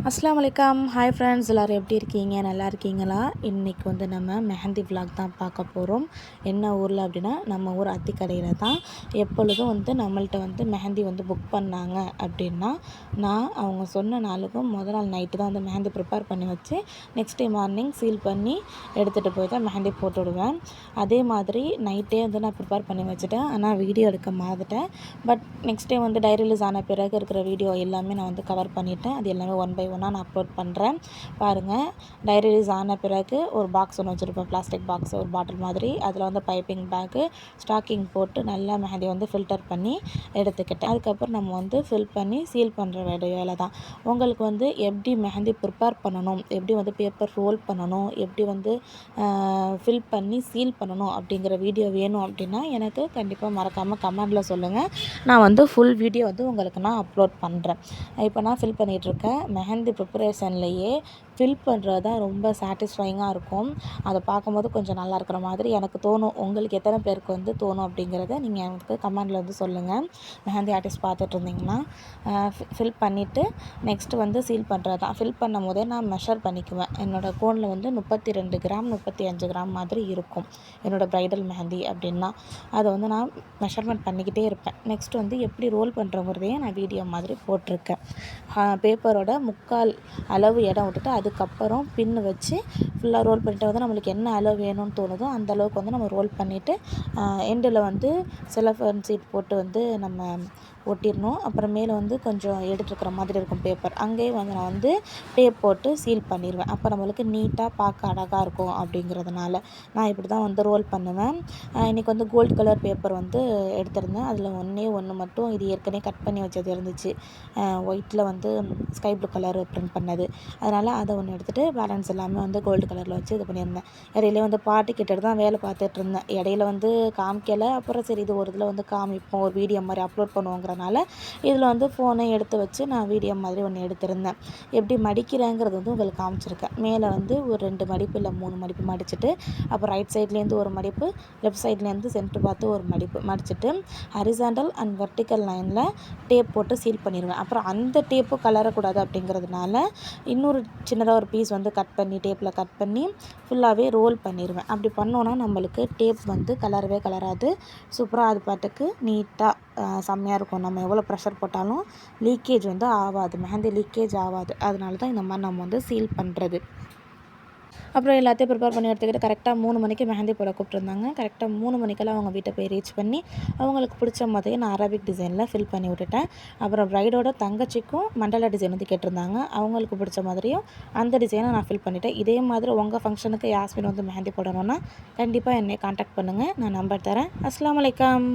அஸ்ஸலாமு அலைக்கும். Hi friends, எல்லோரும் எப்படி இருக்கீங்க? நல்லா இருக்கீங்களா? இன்றைக்கி வந்து நம்ம மெஹந்தி விலாக் தான் பார்க்க போகிறோம். என்ன ஊரில் அப்படின்னா, நம்ம ஊர் அத்திக்கடையில் தான். எப்பொழுதும் வந்து நம்மள்ட்ட வந்து மெஹந்தி வந்து புக் பண்ணாங்க அப்படின்னா, நான் அவங்க சொன்ன நாளுக்கும் முதல் நாள் நைட்டு தான் வந்து மெஹந்தி ப்ரிப்பேர் பண்ணி வச்சு நெக்ஸ்ட் டே மார்னிங் சீல் பண்ணி எடுத்துகிட்டு போய் தான் மெஹந்தி போட்டு விடுவேன். அதே மாதிரி நைட்டே வந்து நான் ப்ரிப்பேர் பண்ணி வச்சுட்டேன். ஆனால் வீடியோ எடுக்க மறந்துட்டேன். பட் நெக்ஸ்ட் டே வந்து டைரி ரிலீஸ் ஆன பிறகு இருக்கிற வீடியோ எல்லாமே நான் வந்து கவர் பண்ணிவிட்டேன். அது எல்லாமே ஒன் பை ஒன்றா நான் அப்லோட் பண்ணுறேன். பாருங்கள், டைரி ரிலீஸ் ஆன பிறகு ஒரு பாக்ஸ் ஒன்று வச்சுருப்பேன், பிளாஸ்டிக் பாக்ஸ், ஒரு பாட்டில் மாதிரி. அதில் வந்து பைப்பிங் பேக்கு ஸ்டாக்கிங் போட்டு நல்லா மெஹந்தி வந்து ஃபில்டர் பண்ணி எடுத்துக்கிட்டேன். அதுக்கப்புறம் நம்ம வந்து ஃபில் பண்ணி சீல் பண்ணுற வேலை தான். உங்களுக்கு வந்து எப்படி மெஹந்தி ப்ரிப்பேர் பண்ணணும், எப்படி வந்து பேப்பர் ரோல் பண்ணணும், எப்படி வந்து ஃபில் பண்ணி சீல் பண்ணணும் அப்படிங்கிற வீடியோ வேணும் அப்படின்னா எனக்கு கண்டிப்பாக மறக்காமல் கமெண்டில் சொல்லுங்கள். நான் வந்து ஃபுல் வீடியோ வந்து உங்களுக்கு நான் அப்லோட் பண்ணுறேன். இப்போ நான் ஃபில் பண்ணிகிட்ருக்கேன். மெஹந்தி ப்ரிப்பரேஷன்லேயே ஃபில் பண்ணுறது தான் ரொம்ப சாட்டிஸ்ஃபைங்காக இருக்கும். அதை பார்க்கும்போது கொஞ்சம் நல்லா இருக்கிற மாதிரி எனக்கு தோணும். உங்களுக்கு எத்தனை பேருக்கு வந்து தோணும் அப்படிங்கிறத நீங்கள் எனக்கு கமெண்டில் வந்து சொல்லுங்கள். மெஹந்தி ஆர்டிஸ்ட் பார்த்துட்டு இருந்தீங்கன்னா ஃபில் பண்ணிவிட்டு நெக்ஸ்ட்டு வந்து சீல் பண்ணுறது தான். ஃபில் பண்ணும் போதே நான் மெஷர் பண்ணிக்குவேன். என்னோடய கோனில் வந்து 32 கிராம் 35 கிராம் மாதிரி இருக்கும் என்னோடய ப்ரைடல் மெஹந்தி அப்படின்னா. அதை வந்து நான் மெஷர்மெண்ட் பண்ணிக்கிட்டே இருப்பேன். நெக்ஸ்ட் வந்து எப்படி ரோல் பண்ணுறங்கிறதையும் நான் வீடியோ மாதிரி போட்டிருக்கேன். பேப்பரோட முக்கால் அளவு இடம் விட்டுட்டு அதுக்கப்புறம் பின்னு வச்சு ஃபுல்லாக ரோல் பண்ணிட்டு வந்து நம்மளுக்கு என்ன அளவு வேணும்னு தோணுதோ அந்த அளவுக்கு வந்து நம்ம ரோல் பண்ணிவிட்டு எண்டில் வந்து செலோஃபேன் சீட் போட்டு வந்து நம்ம ஒட்டிடணும். அப்புறம் மேலே வந்து கொஞ்சம் எடுத்துருக்கிற மாதிரி இருக்கும் பேப்பர், அங்கேயே வந்து நான் வந்து டேப் போட்டு சீல் பண்ணிடுவேன். அப்போ நம்மளுக்கு நீட்டாக பார்க்க அழகாக இருக்கும். அப்படிங்கிறதுனால நான் இப்படி தான் வந்து ரோல் பண்ணுவேன். இன்றைக்கி வந்து கோல்டு கலர் பேப்பர் வந்து எடுத்திருந்தேன். அதில் ஒன்று மட்டும் இது ஏற்கனவே கட் பண்ணி வச்சது இருந்துச்சு, ஒயிட்டில் வந்து ஸ்கை ப்ளூ கலர் ப்ரிண்ட் பண்ணது. அதனால் அதை ஒன்று எடுத்துகிட்டு பேலன்ஸ் எல்லாமே வந்து கோல்டு கலரில் வச்சு இது பண்ணியிருந்தேன். இடையில வந்து பாட்டு கிட்டே தான் வேலை பார்த்துட்டு இருந்தேன். இடையில வந்து காமிக்கலை. அப்புறம் சரி, இது ஒரு இதில் வந்து காமிப்போம், ஒரு வீடியோ மாதிரி அப்லோட் பண்ணுவோங்கிறனால இதில் வந்து ஃபோனை எடுத்து வச்சு நான் வீடியோ மாதிரி ஒன்று எடுத்திருந்தேன். எப்படி மடிக்கிறேங்கிறது வந்து உங்களுக்கு காமிச்சிருக்கேன். மேலே வந்து ஒரு 2 மடிப்பு இல்லை 3 மடிப்பு மடிச்சுட்டு, அப்புறம் ரைட் சைட்லேருந்து ஒரு மடிப்பு, லெஃப்ட் சைட்லேருந்து சென்டர் பார்த்து ஒரு மடிப்பு மடிச்சுட்டு ஹரிசாண்டல் அண்ட் வெர்டிக்கல் லைனில் டேப் போட்டு சீல் பண்ணிடுவேன். அப்புறம் அந்த டேப்பு கலரக்கூடாது அப்படிங்கிறதுனால இன்னொரு சின்னதாக ஒரு பீஸ் வந்து டேப்பில் கட் பண்ணி ஃபுல்லாகவே ரோல் பண்ணிடுவேன். அப்படி பண்ணோன்னா நம்மளுக்கு டேப் வந்து கலராது. சூப்பராக அது பாட்டுக்கு நீட்டாக செம்மையாக இருக்கும். நம்ம எவ்வளோ ப்ரெஷர் போட்டாலும் லீக்கேஜ் வந்து ஆகாது, மெஹந்தி லீக்கேஜ் ஆகாது. அதனால தான் இந்த மாதிரி நம்ம வந்து சீல் பண்ணுறது. அப்புறம் எல்லாத்தையும் ப்ரிப்பேர் பண்ணி எடுத்துக்கிட்டு கரெக்டாக 3 மணிக்கு மெஹந்தி போட கூப்பிட்ருந்தாங்க. கரெக்டாக 3 மணிக்கெல்லாம் அவங்க வீட்டை போய் ரீச் பண்ணி அவங்களுக்கு பிடிச்ச மாதிரியே நான் அரபிக் டிசைனில் ஃபில் பண்ணி விட்டுட்டேன். அப்புறம் ப்ரைடோட தங்கச்சிக்கும் மண்டலா டிசைன் வந்து கேட்டிருந்தாங்க. அவங்களுக்கு பிடிச்ச மாதிரியும் அந்த டிசைனை நான் ஃபில் பண்ணிவிட்டேன். இதே மாதிரி உங்கள் ஃபங்க்ஷனுக்கு யாஸ்மின் வந்து மெஹந்தி போடணுன்னா கண்டிப்பாக என்னை கான்டாக்ட் பண்ணுங்கள். நான் நம்பர் தரேன். அஸ்ஸலாமு அலைக்கும்.